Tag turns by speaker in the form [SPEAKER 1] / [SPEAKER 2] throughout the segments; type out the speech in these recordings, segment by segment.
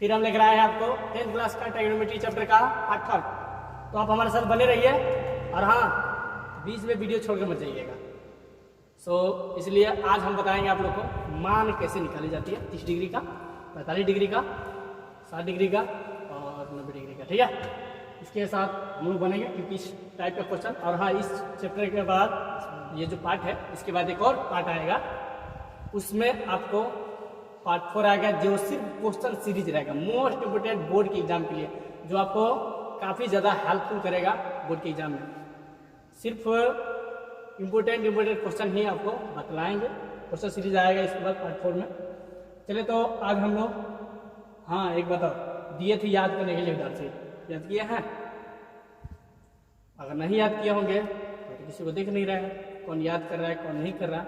[SPEAKER 1] फिर हम लेकर आए हैं आपको 10th क्लास का ट्रिग्नोमेट्री चैप्टर का पार्ट 3। तो आप हमारे साथ बने रहिए और हाँ, बीच में वीडियो छोड़कर मत जाइएगा। इसलिए आज हम बताएंगे आप लोग को मान कैसे निकाली जाती है 30 डिग्री का, 45 डिग्री का, 60 डिग्री का और 90 डिग्री का। ठीक है, इसके साथ हम लोग बनेंगे क्योंकि इस टाइप का क्वेश्चन। और हाँ, इस चैप्टर के बाद ये जो पार्ट है इसके बाद एक और पार्ट आएगा, उसमें आपको पार्ट 4 आएगा जो सिर्फ क्वेश्चन सीरीज रहेगा, मोस्ट इम्पोर्टेंट बोर्ड के एग्जाम के लिए, जो आपको काफ़ी ज़्यादा हेल्पफुल करेगा बोर्ड के एग्जाम में। सिर्फ इम्पोर्टेंट क्वेश्चन ही आपको बतलाएंगे, क्वेश्चन सीरीज आएगा इसके बाद पार्ट 4 में। चले तो आज हम लोग, हाँ एक बताओ, दिए थे याद करने के लिए विद्यार्थी, याद किए हैं? अगर नहीं याद किए होंगे तो किसी को देख नहीं रहा है, कौन याद कर रहा है कौन नहीं कर रहा।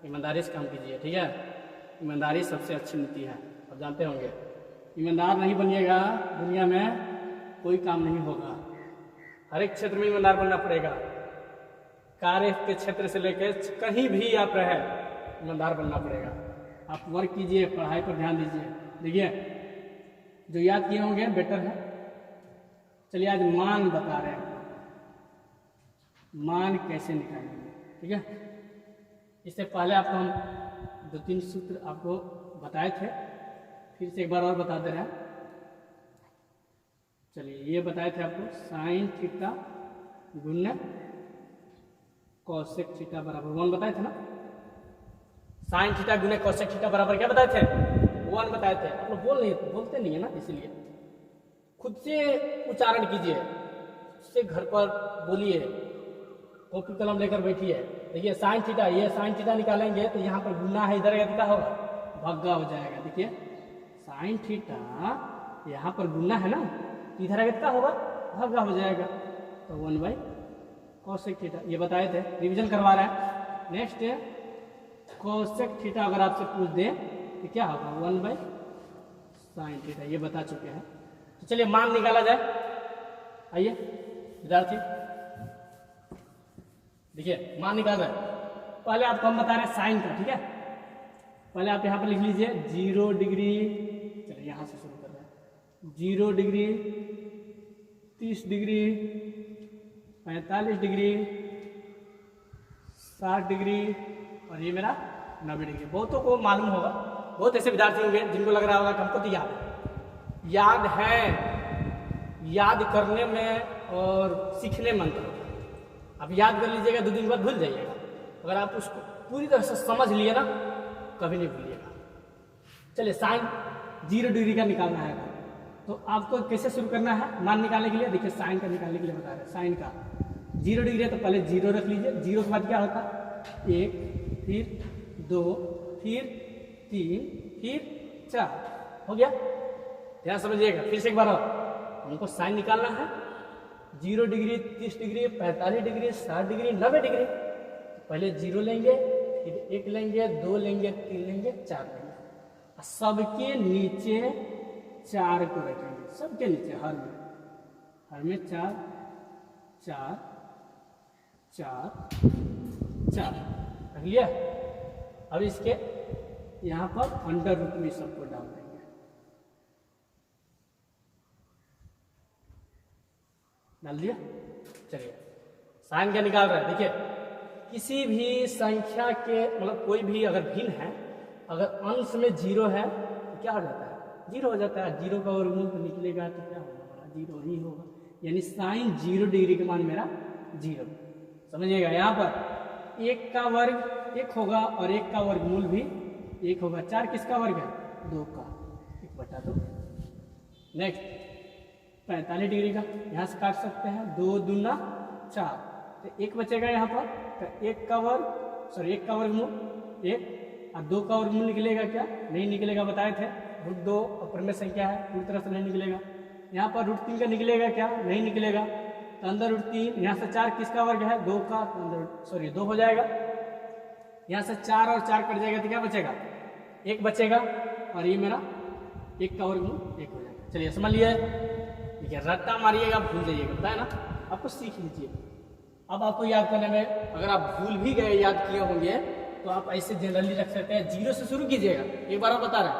[SPEAKER 1] ईमानदारी से काम कीजिए, ठीक है? ईमानदारी सबसे अच्छी नीति है, आप जानते होंगे। ईमानदार नहीं बनिएगा दुनिया में कोई काम नहीं होगा। हर एक क्षेत्र में ईमानदार बनना पड़ेगा, कार्य के क्षेत्र से लेकर कहीं भी आप रहे ईमानदार बनना पड़ेगा। आप वर्क कीजिए, पढ़ाई पर ध्यान दीजिए। देखिए जो याद किए होंगे बेटर है। चलिए आज मान बता रहे हैं, मान कैसे निकालेंगे, ठीक है? इससे पहले आपको हम 2-3 सूत्र आपको बताए थे, फिर से एक बार और बता दे रहे हैं। चलिए ये बताए थे आपको, साइन थीटा गुणा कॉसेक थीटा बराबर 1 बताए थे ना। साइन थीटा गुणा कॉसेक थीटा बराबर क्या बताए थे? 1 बताए थे। आप लोग बोलते नहीं है ना, इसीलिए खुद से उच्चारण कीजिए, उससे घर पर बोलिए, कॉपी कलम लेकर बैठिए। देखिए साइन थीटा, ये साइन थीटा निकालेंगे तो यहाँ पर गुना है, इधर कितना होगा? भग्गा हो जाएगा। देखिए साइन थीटा यहाँ पर गुना है ना, इधर कितना होगा? भग्गा हो जाएगा। तो 1/cosec थीटा, ये बताए थे, रिवीजन करवा रहे हैं। नेक्स्ट है cosec थीटा, अगर आपसे पूछ दे तो क्या होगा? 1/sin थीटा, ये बता चुके हैं। तो चलिए मान निकाला जाए। आइए विद्यार्थी, देखिए मान निकाल रहे हैं। पहले आपको हम बता रहे हैं साइन का, ठीक है? पहले आप यहाँ पर लिख लीजिए 0 डिग्री। चलिए यहाँ से शुरू कर रहे हैं। 0 डिग्री, 30 डिग्री, 45 डिग्री, 60 डिग्री और ये मेरा 90 डिग्री। बहुतों को मालूम होगा, बहुत ऐसे विद्यार्थी होंगे जिनको लग रहा होगा कि हमको तो याद है, याद करने में और सीखने में अंतर होता है। आप याद कर लीजिएगा, 2 दिन बाद भूल जाइएगा। अगर आप उसको पूरी तरह से समझ लिए ना, कभी नहीं भूलिएगा। चलिए साइन 0 डिग्री का निकालना है, तो आपको कैसे शुरू करना है मान निकालने के लिए? देखिए साइन का निकालने के लिए बता रहे हैं। साइन का 0 डिग्री है तो पहले 0 रख लीजिए। 0 के बाद क्या होता? 1, फिर 2, फिर 3, फिर 4, हो गया। ध्यान समझिएगा। फिर से एक बार और, हमको साइन निकालना है। 0 degree, 30 degree, 45 degree, 60 degree, 90 degree. पहले 0 लेंगे, फिर 1 लेंगे, 2 लेंगे, 3 लेंगे, 4 लेंगे। सबके नीचे 4 को रखेंगे, सबके नीचे, हर में 4 4 4 4 रख लिया। अब इसके यहाँ पर अंडर रूट में सबको डाल देंगे। डाल दिया। चलिए साइन क्या निकाल रहा है? देखिए किसी भी संख्या के, मतलब कोई भी अगर भिन्न है, अगर अंश में 0 है तो क्या हो जाता है? 0 हो जाता है। 0 का वर्गमूल तो निकलेगा तो क्या होगा? 0 ही होगा। यानी साइन 0 डिग्री का मान मेरा 0। समझिएगा, यहाँ पर 1 का वर्ग 1 होगा और 1 का वर्गमूल भी 1 होगा। 4 किसका वर्ग है? 2 का, 1/2। नेक्स्ट 45 डिग्री का यहाँ से काट सकते हैं, 2 दूना 4, तो 1 बचेगा यहाँ पर। तो 1 का वर्गमूल 1 और 2 का वर्गमूल निकलेगा क्या? नहीं निकलेगा, बताए थे। √2 अप्रमेय संख्या है, पूरी तरह से नहीं निकलेगा। यहाँ पर √3 का निकलेगा क्या? नहीं निकलेगा। तो अंदर √3, यहाँ से 4 किसका वर्ग है? 2 का, तो 2 हो जाएगा। यहाँ से 4 और 4 कट जाएगा तो क्या बचेगा? 1 बचेगा और ये मेरा 1 का वर्गमूल 1 हो जाएगा। चलिए समझ लिया। ठीक है, रट्टा मारिएगा भूल जाइएगा, बताया ना आपको, सीख लीजिए। अब आपको याद करने में अगर आप भूल भी गए, याद किए होंगे, तो आप ऐसे जनरली रख सकते हैं। 0 से शुरू कीजिएगा। एक बार आप बता रहे हैं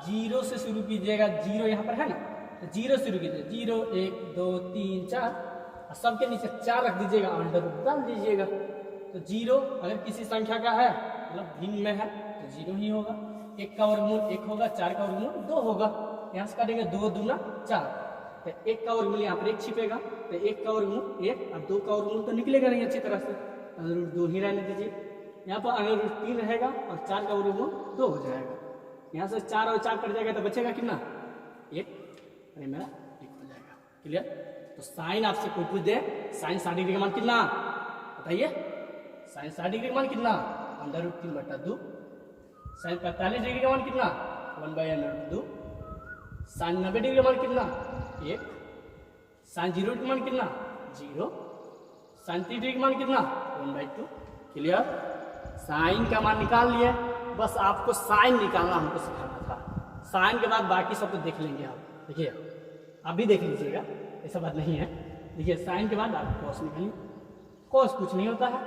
[SPEAKER 1] जीरो से शुरू कीजिएगा, जीरो यहाँ पर है ना, तो जीरो शुरू कीजिए, 0 1 2 3 4 और सबके नीचे 4 रख दीजिएगा, अंडर रूट डाल दीजिएगा। तो 0 अगर किसी संख्या का है मतलब भिन्न में है तो 0 ही होगा, 1 का वर्गमूल 1 होगा, 4 का वर्गमूल 2 होगा, यहाँ से काटेंगे 2 दूना 4, तो 1 का वर्गमूल यहाँ पर 1 छिपेगा, तो 1 का वर्गमूल 1 और 2 का वर्गमूल तो निकलेगा नहीं अच्छी तरह से, अंडर रूट 2 ही रहने दीजिए। यहाँ पर अंडर रूट 3 रहेगा और 4 का वर्गमूल 2 हो जाएगा, यहाँ से 4 और 4 कट जाएगा तो बचेगा कितना 1, अरे मेरा 1 हो जाएगा। क्लियर? तो साइन आपसे कोई पूछ दे साइन 60 डिग्री का मान कितना, बताइए साइन 60 डिग्री का मान कितना, अंडर रूट 3/2। साइन 45 डिग्री का मान कितना, 1/√2। साइन 90 डिग्री का मान कितना 1। साइन 0 का मान कितना 0। साइन 30 डिग्री का मान कितना 1/2। क्लियर? साइन का मान निकाल लिए, बस आपको साइन निकालना हमको सिखाना था, साइन के बाद बाकी सब तो देख लेंगे आप। देखिए आप भी देख लीजिएगा, ऐसा बात नहीं है। देखिए साइन के बाद आप कॉस निकालिए, कॉस कुछ नहीं होता है,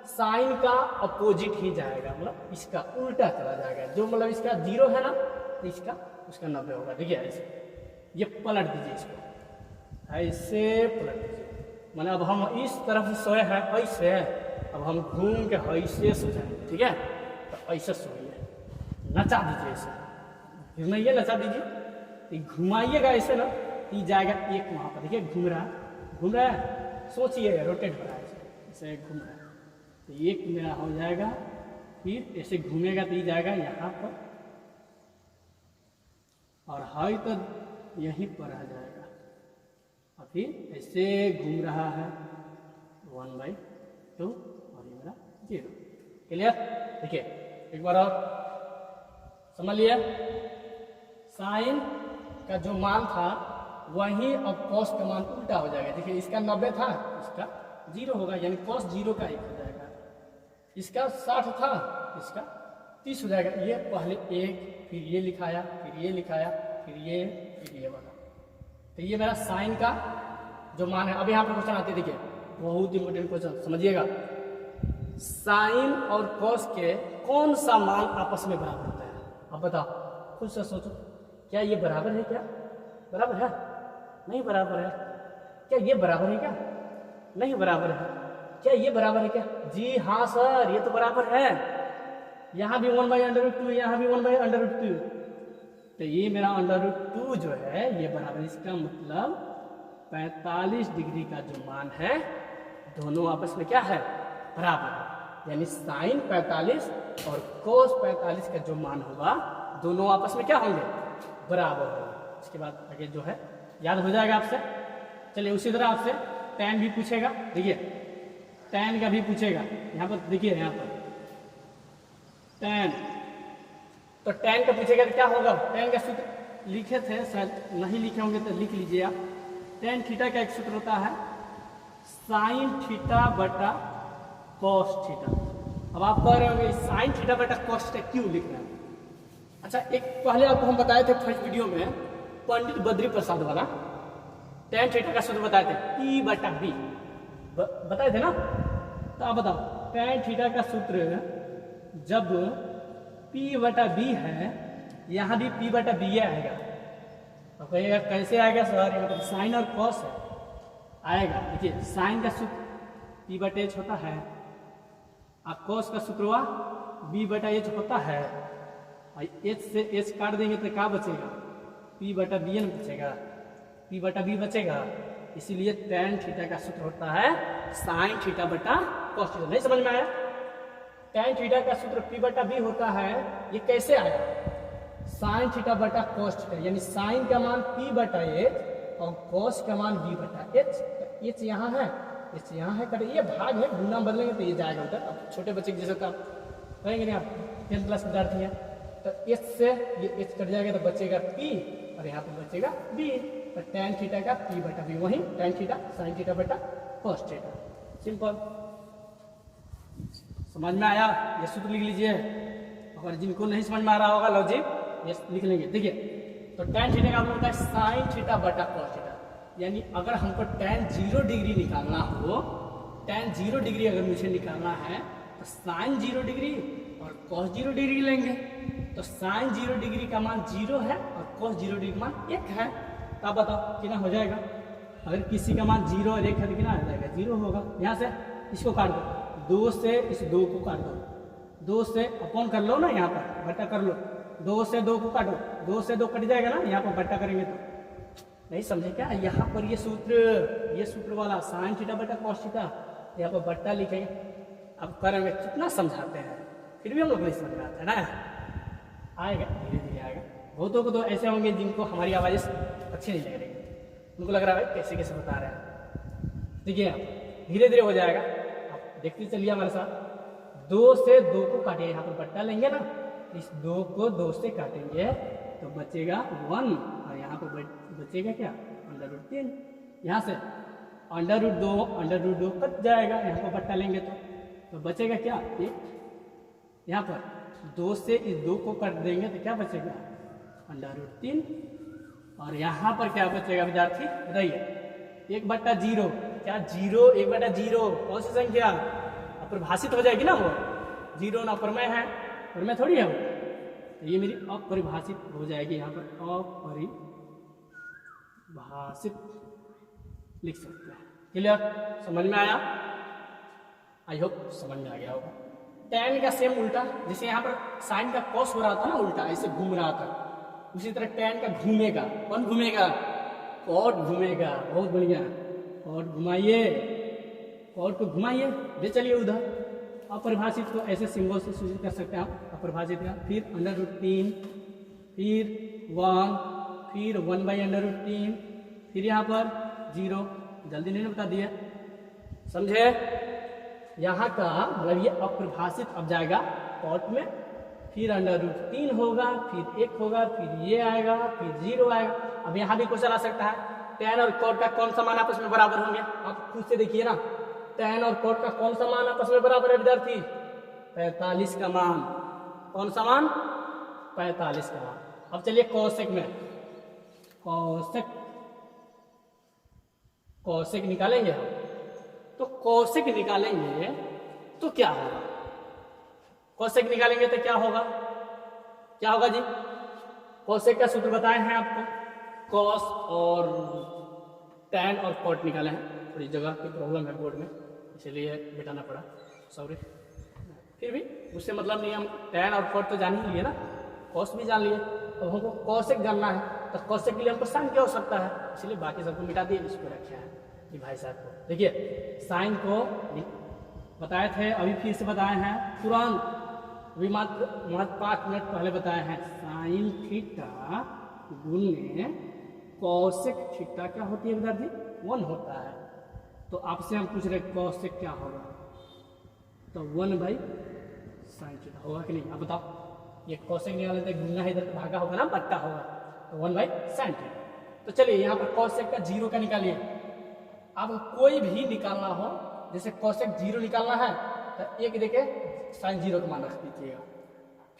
[SPEAKER 1] साइन का अपोजिट ही जाएगा, मतलब इसका उल्टा चला जाएगा, जो मतलब इसका 0 है ना तो इसका उसका 90 होगा। देखिए ऐसे ये पलट दीजिए, इसको ऐसे पलट दीजिए, मैंने अब हम इस तरफ सोए हैं ऐसे, अब हम घूम के ऐसे सो जाएंगे, ठीक है? तो ऐसे सोइए, नचा दीजिए ऐसे, घुमाइए नचा दीजिए, तो घुमाइएगा ऐसे ना, ये जाएगा 1 वहाँ पर, देखिए घूम रहा है, सोचिए रोटेट हो रहा है ऐसे घूम रहा है, तो 1 मेरा हो जाएगा, फिर ऐसे घूमेगा तो ये जाएगा यहाँ पर, और हाई तो यहीं पर आ जाएगा, और फिर ऐसे घूम रहा है 1/2 और ये मेरा 0। क्लियर? देखिए एक बार और समझ लिया, साइन का जो मान था वही अब कॉस का मान उल्टा हो जाएगा। देखिए इसका 90 था, इसका 0 होगा, यानी कॉस 0 का 1 हो जाएगा। इसका 60 था, इसका 30 हो जाएगा। ये पहले 1, फिर ये लिखाया, फिर ये लिखाया, फिर ये वाला। तो ये मेरा साइन का जो मान है। अब यहाँ पर क्वेश्चन आते हैं, देखिए बहुत इंपोर्टेंट क्वेश्चन, समझिएगा। साइन और कॉस के कौन सा मान आपस में बराबर होता है? अब बताओ, खुद से सोचो, क्या ये बराबर है? क्या बराबर है? नहीं बराबर है। क्या ये बराबर है? क्या नहीं बराबर है। क्या ये बराबर है? क्या जी हाँ सर, ये तो बराबर है। यहाँ भी 1/√2, यहाँ भी 1/√2, तो ये मेरा √2 जो है ये बराबर, इसका मतलब 45 डिग्री का जो मान है दोनों आपस में क्या है? बराबर है। यानी साइन 45 और कोस 45 का जो मान होगा दोनों आपस में क्या होंगे? बराबर होगा। इसके बाद आगे जो है याद हो जाएगा आपसे। चलिए उसी तरह आपसे टैन भी पूछेगा। देखिए टैन का भी पूछेगा, यहाँ पर देखिए, यहाँ पर टैन, तो टैन का पूछेगा तो क्या होगा? टैन का सूत्र लिखे थे, शायद नहीं लिखे होंगे तो लिख लीजिए आप। टैन थीटा का एक सूत्र होता है साइन थीटा बटा कॉस थीटा। अब आप कह रहे होंगे साइन थीटा बटा कॉस थीटा क्यों लिख रहे हैं? अच्छा, एक पहले आपको हम बताए थे फर्स्ट वीडियो में, पंडित बद्री प्रसाद वाला टैन थीटा का सूत्र बताए थे, P बटा B बताए थे ना। तो आप बताओ, टैन थीटा का सूत्र जब P बटा B है, यहाँ भी P बटा B आएगा। तो कहिएगा कैसे आएगा सर? ये मतलब साइन और कॉस है, आएगा। देखिए साइन का सूत्र P बटा H होता है, और कॉस का सूत्र हुआ B बटा H होता है, और H से H काट देंगे तो क्या बचेगा? P बटा B न बचेगा, P बटा B बचेगा। इसीलिए टैन थीटा का सूत्र होता है साइन थीटा बटा कॉस थीटा। नहीं समझ में आया? टैन थीटा का सूत्र P बटा B होता है, ये कैसे आया? साइन थीटा बटा कॉस थीटा, यानी साइन का मान P बटा H और कॉस का मान B बटा H। H यहाँ है, H यहाँ है, कटे ये भाग है, गुना बदलेंगे तो ये जाएगा उधर। अब छोटे बच्चे जैसे तो आप कहेंगे नहीं, आप 10th क्लास के विद्यार्थी हैं, तो H से ये H कट जाएगा तो बचेगा P और यहाँ पर बचेगा B। तो टैन थीटा का P बटा B, वही टैन थीटा साइन थीटा बटा कॉस थीटा। सिंपल, समझ में आया? ये सूत्र लिख लीजिए। अगर जिनको नहीं समझ में आ रहा होगा लॉजिक, ये लिख लेंगे। देखिए तो टैन थीटा का होता है साइन थीटा बटा कॉस थीटा। यानी अगर हमको टैन 0 डिग्री निकालना हो, टैन 0 डिग्री अगर मुझे निकालना है तो साइन 0 डिग्री और कॉस 0 डिग्री लेंगे। तो साइन 0 डिग्री का मान 0 है और cos 0 डिग्री का मान 1 है। तो आप बताओ कितना हो जाएगा। अगर किसी का मान 0 और 1 है तो कितना आ जाएगा, 0 होगा। यहाँ से इसको काट दो, 2 से इस 2 को काट दो, 2 से अपॉन कर लो ना, यहाँ पर बट्टा कर लो, 2 से 2 को काटो, 2 से 2 कट जाएगा ना, यहाँ पर बट्टा करेंगे तो नहीं समझे क्या। यहाँ पर ये सूत्र वाला साइन थीटा बटा कॉस थीटा, यहाँ पर बट्टा लिखेंगे। अब करेंगे कितना समझाते हैं फिर भी हम लोग नहीं समझ में आता है ना, आएगा धीरे धीरे आएगा। बहुतों को तो ऐसे होंगे जिनको हमारी आवाज़ अच्छी नहीं लग रही, उनको लग रहा है कैसे कैसे बता रहे हैं। देखिए धीरे धीरे हो जाएगा, आप देखते चलिए हमारे साथ। 2 से 2 को काटिए, यहाँ पर बट्टा लेंगे ना, इस 2 को 2 से काटेंगे तो बचेगा 1 और यहाँ पर बचेगा क्या, √3। यहाँ से √2 कट जाएगा, यहाँ पर बट्टा लेंगे तो बचेगा क्या 1। यहाँ पर 2 से इस 2 को काट देंगे तो क्या बचेगा √3 और यहाँ पर क्या बचेगा विद्यार्थी बताइए 1/0। क्या 0 1/0 कौन सी संख्या अपरिभाषित हो जाएगी ना, वो 0 ना प्रमेय है, प्रमेय थोड़ी है वो, तो ये मेरी अपरिभाषित हो जाएगी। यहाँ पर अपरिभाषित लिख सकते हैं। क्लियर, समझ में आया, आई होप समझ में आ गया होगा। tan का सेम उल्टा, जैसे यहाँ पर साइन का cos हो रहा था ना, उल्टा ऐसे घूम रहा था, उसी तरह tan का घूमेगा। कौन घूमेगा, cot घूमेगा। बहुत बढ़िया, cot घुमाइए, cot को घुमाइए, ले चलिए उधर। अपरिभाषित को ऐसे सिंबल से सूचित कर सकते हैं आप, अपरिभाषित का, फिर √3, फिर 1, फिर 1/√3, फिर यहाँ पर 0। जल्दी नहीं बता दिया, समझे। यहाँ का मतलब ये अपरिभाषित अब जाएगा cot में, फिर √3 होगा, फिर 1 होगा, फिर ये आएगा, फिर 0 आएगा। अब यहाँ भी क्वेश्चन आ सकता है tan और cot का कौन सा मान आपस में बराबर होंगे, आप खुद से देखिए ना। tan और cot का कौन सा मान आपस में बराबर है विद्यार्थी, 45 का मान। कौन सा मान, 45 का मान। अब चलिए cosec में, cosec निकालेंगे हम, तो cosec निकालेंगे तो क्या होगा, cosec निकालेंगे तो क्या होगा, क्या होगा जी। cosec का सूत्र बताए हैं आपको, cos और tan और cot निकाले हैं। थोड़ी जगह की प्रॉब्लम है बोर्ड में, इसलिए बिठाना पड़ा, सॉरी। फिर भी उससे मतलब नहीं, हम tan और cot तो जान ही लिए ना, cos भी जान लिए। अब हमको cosec जानना है, तो cosec के लिए हमको sin की आवश्यकता है, इसलिए बाकी सबको मिटा दिए, इसको रखे हैं ये भाई साहब को। देखिए साइन को बताए थे, अभी फिर से बताए हैं तुरंत, अभी मात्र 5 मिनट पहले बताए हैं। साइन थीटा गुने कॉसेक थीटा क्या होती है विद्यार्थी, 1 होता है। तो आपसे हम पूछ रहे कॉसेक क्या होगा, तो 1/sin थीटा होगा कि नहीं, आप बताओ। ये कॉसेक निकालने से गुना है, इधर भागा होगा ना, बट्टा होगा, तो 1/sin थीटा। तो चलिए यहाँ पर कॉसेक का 0 का निकालिए। आपको कोई भी निकालना हो, जैसे cosec 0 निकालना है तो 1 देके sin 0 का मान रख दीजिएगा।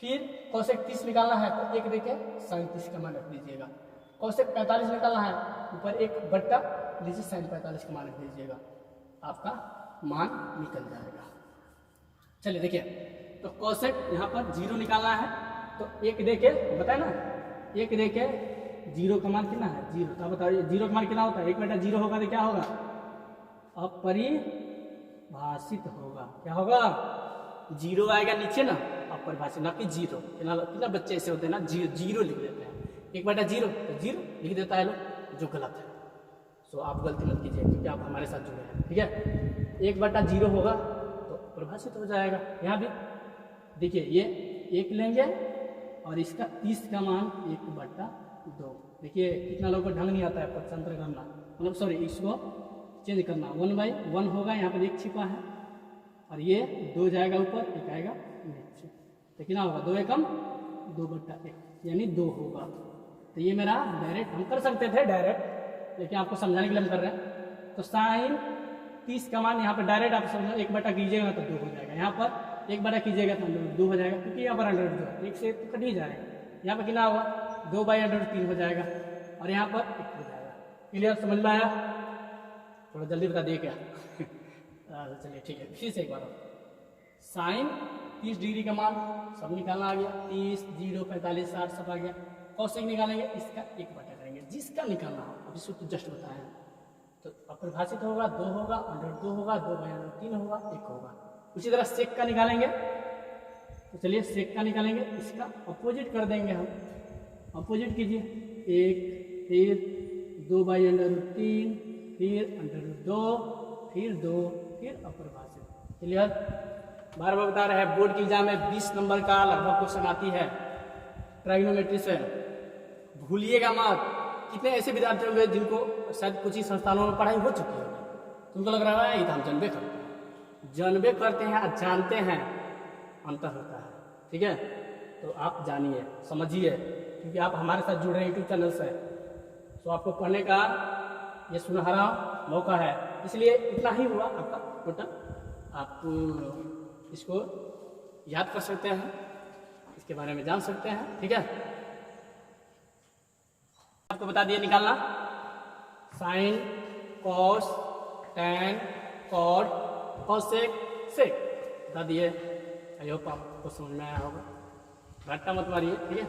[SPEAKER 1] फिर cosec 30 निकालना है तो 1 देके sin 30 का मान रख दीजिएगा। cosec 45 निकालना है, ऊपर 1 बट्टा नीचे sin 45 का मान रख दीजिएगा, आपका मान निकल जाएगा। चलिए देखिए, तो cosec यहाँ पर 0 निकालना है तो 1 देके बताए ना, 1 देके 0 का मान कितना है, 0। तो बताइए 0 का मान कितना होता है, 1/0 होगा तो क्या होगा, अपरिभाषित होगा। क्या होगा, 0 आएगा नीचे ना, अपरिभाषित, ना कि 0। कितना बच्चे ऐसे होते हैं ना, 0 लिख देते हैं, 1/0 तो 0 लिख देता है लोग, जो गलत है। सो आप गलती मत कीजिए, क्योंकि आप हमारे साथ जुड़े हैं, ठीक है। 1/0 होगा तो परिभाषित हो जाएगा। यहाँ भी देखिए, ये 1 लेंगे और इसका 30 का मान 1/2। देखिए कितना लोगों को ढंग नहीं आता है पक्षांतर करना, मतलब सॉरी इसको चेंज करना। 1/1 होगा, यहाँ पर 1 छिपा है और ये 2 जाएगा ऊपर, 1 आएगा नीचे, तो कितना होगा, 2 एकम 2/1 यानी 2 होगा। तो ये मेरा डायरेक्ट हम कर सकते थे डायरेक्ट, लेकिन आपको समझाने के लिए हम कर रहे हैं। तो साइन 30 का मान यहाँ पर डायरेक्ट आप समझो, 1/2 कीजिएगा तो 2 हो जाएगा, यहाँ पर 1/2 कीजिएगा तो 2 हो जाएगा, क्योंकि यहाँ पर √2 1 से कट ही जाएगा। यहाँ पर कितना होगा, 2/√3 हो जाएगा और यहाँ पर 1 हो जाएगा। क्लियर, समझ में आया, थोड़ा जल्दी बता दिए क्या चलिए ठीक है, फिर से एक बार साइन 30 डिग्री का मान सब निकालना आ गया, 30, 0, 45, 60 सब आ गया। कॉसेक निकालेंगे, इसका 1/, करेंगे जिसका निकालना हो, अभी सूत्र जस्ट बताया है। तो अपरिभाषित होगा 2 होगा, √2 होगा, 2/3 होगा, 1 होगा। उसी तरह सेक का निकालेंगे, तो चलिए सेक का निकालेंगे, इसका अपोजिट कर देंगे हम। अपोजिट कीजिए, 1, फिर 2/√3, फिर √2, फिर 2, फिर अपरिभाषित। क्लियर? बार बार बता रहे हैं, बोर्ड के एग्जाम में 20 नंबर का लगभग क्वेश्चन आती है ट्राइगोनोमेट्री से, भूलिएगा मत। कितने ऐसे विद्यार्थी होंगे जिनको शायद कुछ ही संस्थानों में पढ़ाई हो चुकी है, तुमको लग रहा है ये तो हम जानबे करते हैं। जानबे करते हैं और जानते हैं, अंतर होता है। ठीक है, तो आप जानिए, समझिए, क्योंकि आप हमारे साथ जुड़ रहे हैं यूट्यूब चैनल से, तो आपको पढ़ने का ये सुनहरा मौका है। इसलिए इतना ही हुआ आपका टोटल, आप इसको याद कर सकते हैं, इसके बारे में जान सकते हैं। ठीक है, आपको बता दिए निकालना, sine, cos, tan, cot, cosec, sec बता दिए। आई होप आपको समझ में आया होगा, घाटा मत मारिए। ठीक है,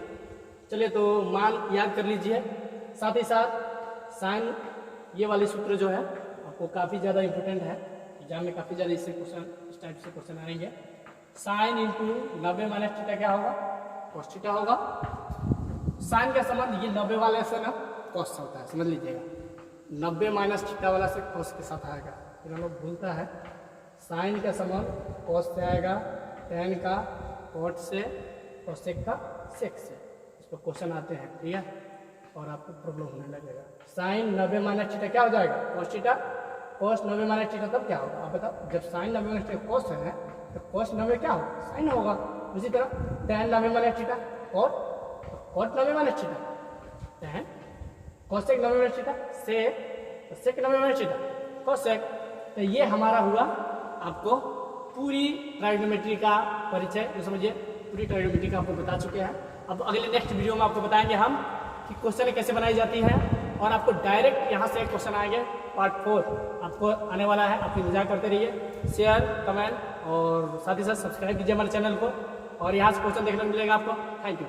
[SPEAKER 1] चलिए तो मान याद कर लीजिए। साथ ही साथ साइन, ये वाले सूत्र जो है आपको काफ़ी ज़्यादा इंपॉर्टेंट है, एग्जाम में काफ़ी ज़्यादा इससे क्वेश्चन, इस टाइप से क्वेश्चन आएंगे। साइन इंटू 90 माइनस थीटा क्या होगा? कॉस थीटा होगा। साइन का संबंध ये 90 वाले से ना कॉस से होता है, समझ लीजिएगा। 90 माइनस थीटा वाला से कॉस के साथ आएगा, फिर हम लोग भूलता है। साइन का संबंध कॉस से आएगा, टैन का कॉट से, कॉसेक का सेक से। इस पर क्वेश्चन आते हैं, ठीक है, और आपको प्रॉब्लम होने लगेगा। साइन 90 माइनस थीटा क्या हो जाएगा? Cos theta. Cos 90 minus theta तब क्या होगा? आप बताओ, जब साइन 90 माइनस थीटा कॉस है तो कॉस 90 क्या होगा? साइन होगा। उसी तरह tan 90 minus theta cot, cot 90 minus theta tan, cosec 90 minus theta sec, sec 90 minus theta cosec. तो ये हमारा हुआ आपको पूरी ट्राइगोनोमेट्री का परिचय, जो समझिए पूरी ट्राइगोनोमेट्री का आपको बता चुके हैं। अब अगले नेक्स्ट वीडियो में आपको बताएंगे हम कि क्वेश्चन कैसे बनाई जाती है, और आपको डायरेक्ट यहाँ से क्वेश्चन आएंगे। पार्ट 4 आपको आने वाला है, आप इंतजार करते रहिए। शेयर, कमेंट और साथ ही साथ सब्सक्राइब कीजिए हमारे चैनल को, और यहाँ से क्वेश्चन देखने को मिलेगा आपको। Thank you.